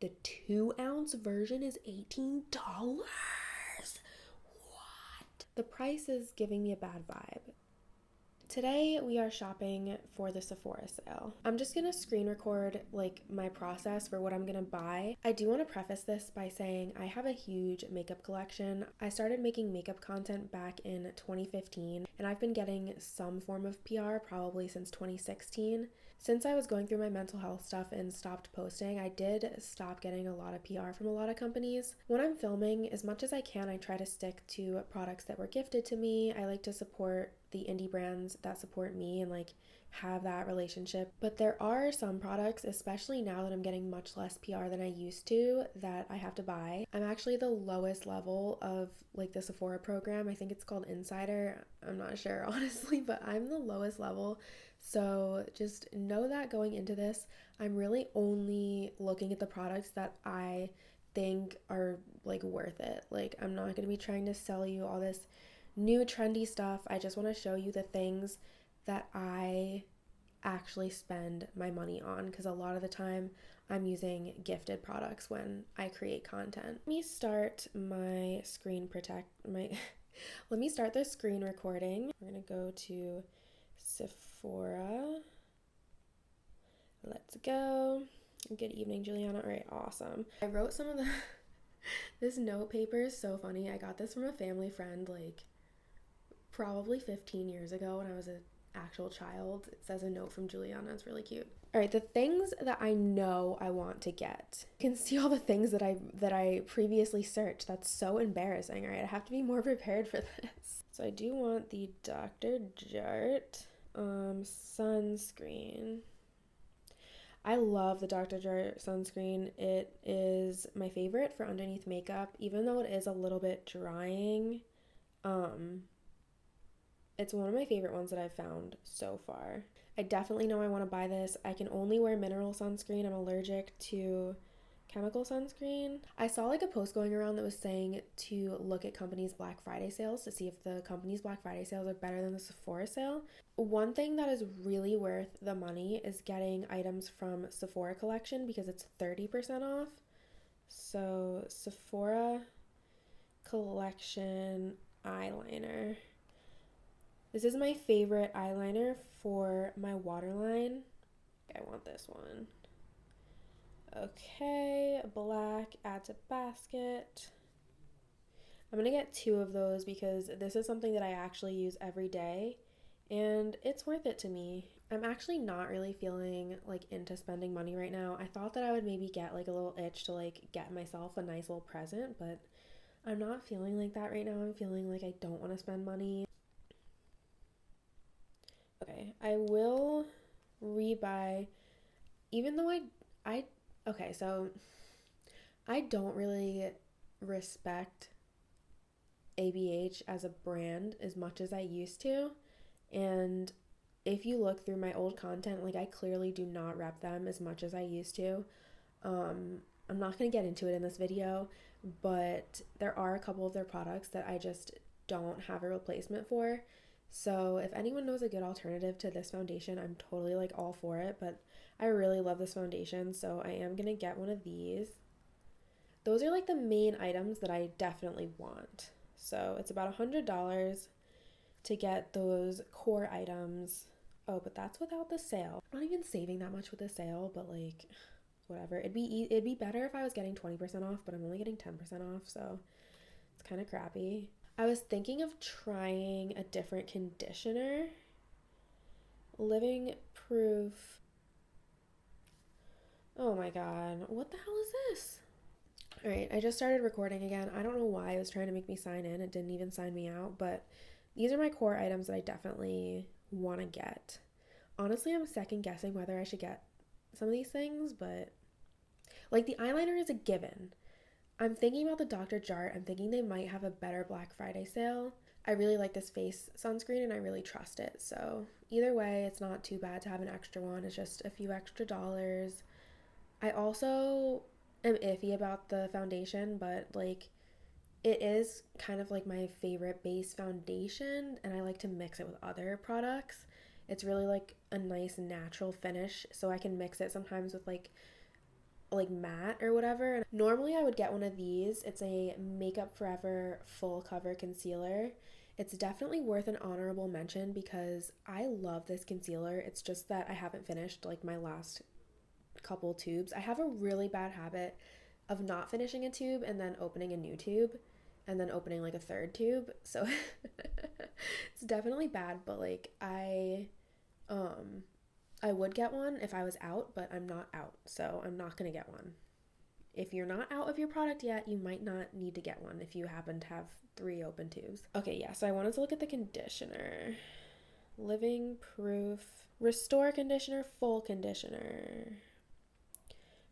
The 2-ounce version is $18. What? The price is giving me a bad vibe. Today we are shopping for the Sephora sale. I'm just gonna screen record like my process for what I'm gonna buy. I do want to preface this by saying I have a huge makeup collection. I started making makeup content back in 2015 and I've been getting some form of PR probably since 2016. Since I was going through my mental health stuff and stopped posting, I did stop getting a lot of PR from a lot of companies. When I'm filming, as much as I can, I try to stick to products that were gifted to me. I like to support the indie brands that support me and like have that relationship. But there are some products, especially now that I'm getting much less PR than I used to, that I have to buy. I'm actually the lowest level of like the Sephora program. I think it's called Insider. I'm not sure honestly, but I'm the lowest level. So just know that going into this, I'm really only looking at the products that I think are like worth it. Like I'm not going to be trying to sell you all this new trendy stuff. I just want to show you the things that I actually spend my money on, because a lot of the time I'm using gifted products when I create content. Let me start my let me start the screen recording. We're going to go to Sephora. Let's go. Good evening, Juliana. All right, awesome. I wrote some of the this note paper is so funny. I got this from a family friend like probably 15 years ago when I was an actual child. It says a note from Juliana. It's really cute. All right, the things that I know I want to get. You can see all the things that I previously searched. That's so embarrassing. All right, I have to be more prepared for this. So I do want the Dr. Jart sunscreen. I love the Dr. Jart sunscreen. It is my favorite for underneath makeup, even though it is a little bit drying. It's one of my favorite ones that I've found so far. I definitely know I want to buy this. I can only wear mineral sunscreen. I'm allergic to chemical sunscreen. I saw like a post going around that was saying to look at companies' Black Friday sales to see if the company's Black Friday sales are better than the Sephora sale. One thing that is really worth the money is getting items from Sephora collection because it's 30% off. So Sephora collection eyeliner. This is my favorite eyeliner for my waterline. I want this one. Okay, black, add to basket. I'm gonna get 2 of those because this is something that I actually use every day and it's worth it to me. I'm actually not really feeling like into spending money right now. I thought that I would maybe get like a little itch to like get myself a nice little present, but I'm not feeling like that right now. I'm feeling like I don't want to spend money. Okay, I will rebuy, even though okay, so I don't really respect ABH as a brand as much as I used to. And if you look through my old content, like I clearly do not rep them as much as I used to. I'm not going to get into it in this video, but there are a couple of their products that I just don't have a replacement for. So if anyone knows a good alternative to this foundation, I'm totally like all for it, but I really love this foundation, so I am going to get one of these. Those are like the main items that I definitely want. So it's about $100 to get those core items. Oh, but that's without the sale. I'm not even saving that much with the sale, but like whatever. It'd be better if I was getting 20% off, but I'm only getting 10% off, so it's kind of crappy. I was thinking of trying a different conditioner. Living Proof. Oh my god, what the hell is this? Alright, I just started recording again. I don't know why it was trying to make me sign in. It didn't even sign me out, but these are my core items that I definitely want to get. Honestly, I'm second guessing whether I should get some of these things, but like the eyeliner is a given. I'm thinking about the Dr. Jart. I'm thinking they might have a better Black Friday sale. I really like this face sunscreen and I really trust it. So either way, it's not too bad to have an extra one. It's just a few extra dollars. I also am iffy about the foundation, but like it is kind of like my favorite base foundation and I like to mix it with other products. It's really like a nice natural finish, so I can mix it sometimes with like like matte or whatever. And normally I would get one of these. It's a Makeup Forever full cover concealer. It's definitely worth an honorable mention because I love this concealer. It's just that I haven't finished like my last couple tubes. I have a really bad habit of not finishing a tube and then opening a new tube and then opening like a third tube. So it's definitely bad, but like I would get one if I was out, but I'm not out, so I'm not gonna get one. If you're not out of your product yet, you might not need to get one if you happen to have 3 open tubes. Okay, yeah, so I wanted to look at the conditioner. Living Proof Restore Conditioner, Full Conditioner.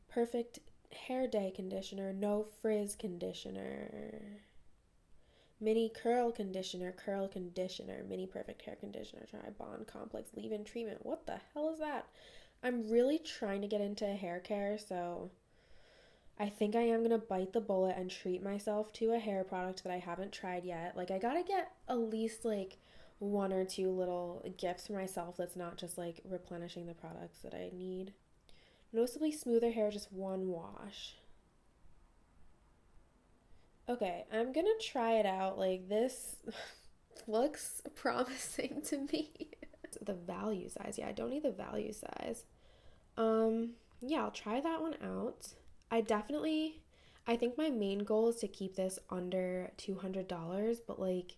Perfect Hair Day Conditioner, No Frizz Conditioner. Mini Curl Conditioner, Mini Perfect Hair Conditioner, Tri Bond Complex Leave-In Treatment. What the hell is that? I'm really trying to get into hair care, so I think I am going to bite the bullet and treat myself to a hair product that I haven't tried yet. Like, I gotta get at least, like, 1 or 2 little gifts for myself that's not just, like, replenishing the products that I need. Noticeably smoother hair, just 1 wash. Okay, I'm gonna try it out. Like, this looks promising to me. The value size. Yeah, I don't need the value size. Yeah, I'll try that one out. I think my main goal is to keep this under $200, but like,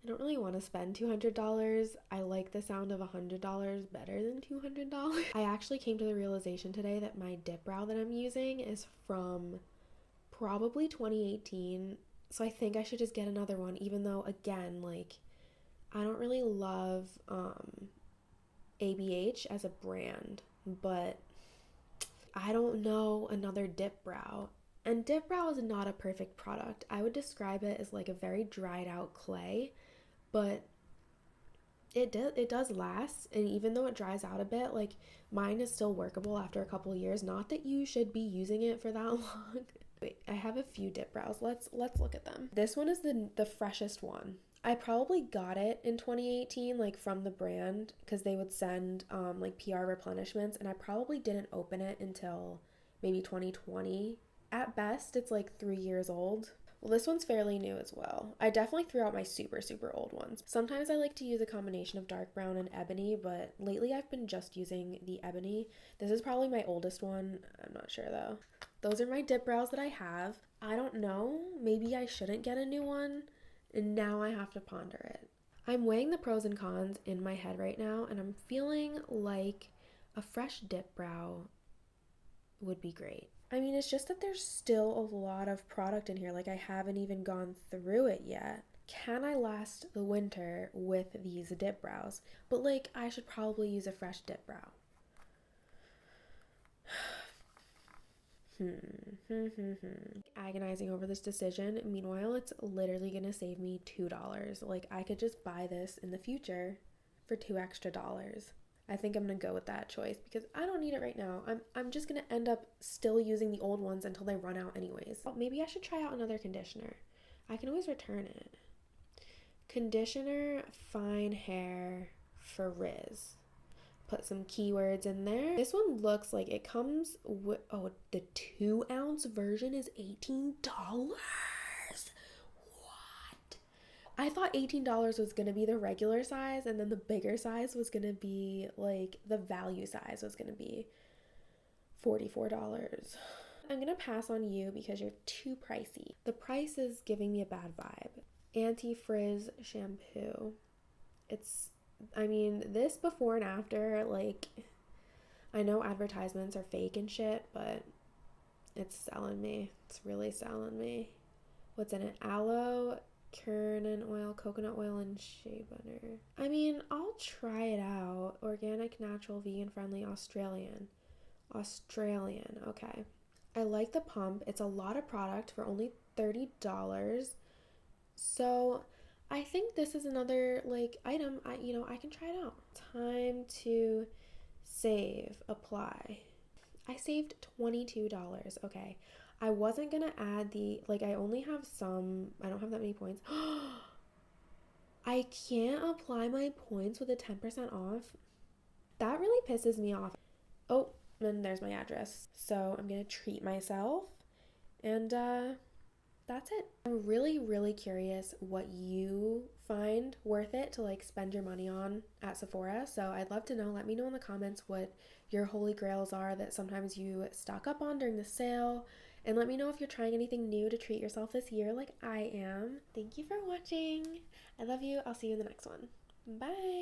I don't really want to spend $200. I like the sound of $100 better than $200. I actually came to the realization today that my dip brow that I'm using is from probably 2018, so I think I should just get another one, even though, again, like, I don't really love ABH as a brand, but I don't know another dip brow, and dip brow is not a perfect product. I would describe it as like a very dried out clay, but it does last, and even though it dries out a bit, like, mine is still workable after a couple years. Not that you should be using it for that long. Wait, I have a few dip brows. Let's look at them. This one is the freshest one. I probably got it in 2018, like, from the brand, because they would send like PR replenishments, and I probably didn't open it until maybe 2020. At best, it's like 3 years old. Well, this one's fairly new as well. I definitely threw out my super, super old ones. Sometimes I like to use a combination of dark brown and ebony, but lately I've been just using the ebony. This is probably my oldest one. I'm not sure though. Those are my dip brows that I have. I don't know. Maybe I shouldn't get a new one, and now I have to ponder it. I'm weighing the pros and cons in my head right now, and I'm feeling like a fresh dip brow would be great. I mean, it's just that there's still a lot of product in here. Like, I haven't even gone through it yet. Can I last the winter with these dip brows? But, like, I should probably use a fresh dip brow. Agonizing over this decision. Meanwhile, it's literally gonna save me $2. Like, I could just buy this in the future for $2 extra. I think I'm gonna go with that choice because I don't need it right now. I'm just gonna end up still using the old ones until they run out anyways. Oh, maybe I should try out another conditioner. I can always return it. Conditioner, fine hair, Frizz. Put some keywords in there. This one looks like it comes with, oh, the 2-ounce version is $18. I thought $18 was going to be the regular size, and then the bigger size was going to be, like, the value size was going to be $44. I'm going to pass on you because you're too pricey. The price is giving me a bad vibe. Anti-frizz shampoo. I mean, this before and after, like, I know advertisements are fake and shit, but it's selling me. It's really selling me. What's in it? Aloe, Kernan oil, coconut oil, and shea butter. I mean, I'll try it out. Organic, natural, vegan friendly, Australian. Okay. I like the pump. It's a lot of product for only $30. So I think this is another, like, item I can try it out. Time to save. Apply. I saved $22. Okay. I wasn't gonna add the, like, I only have some, I don't have that many points. I can't apply my points with a 10% off. That really pisses me off. Oh, And there's my address. So I'm gonna treat myself, and that's it. I'm really, really curious what you find worth it to like spend your money on at Sephora. So I'd love to know. Let me know in the comments what your holy grails are that sometimes you stock up on during the sale. And let me know if you're trying anything new to treat yourself this year like I am. Thank you for watching. I love you. I'll see you in the next one. Bye.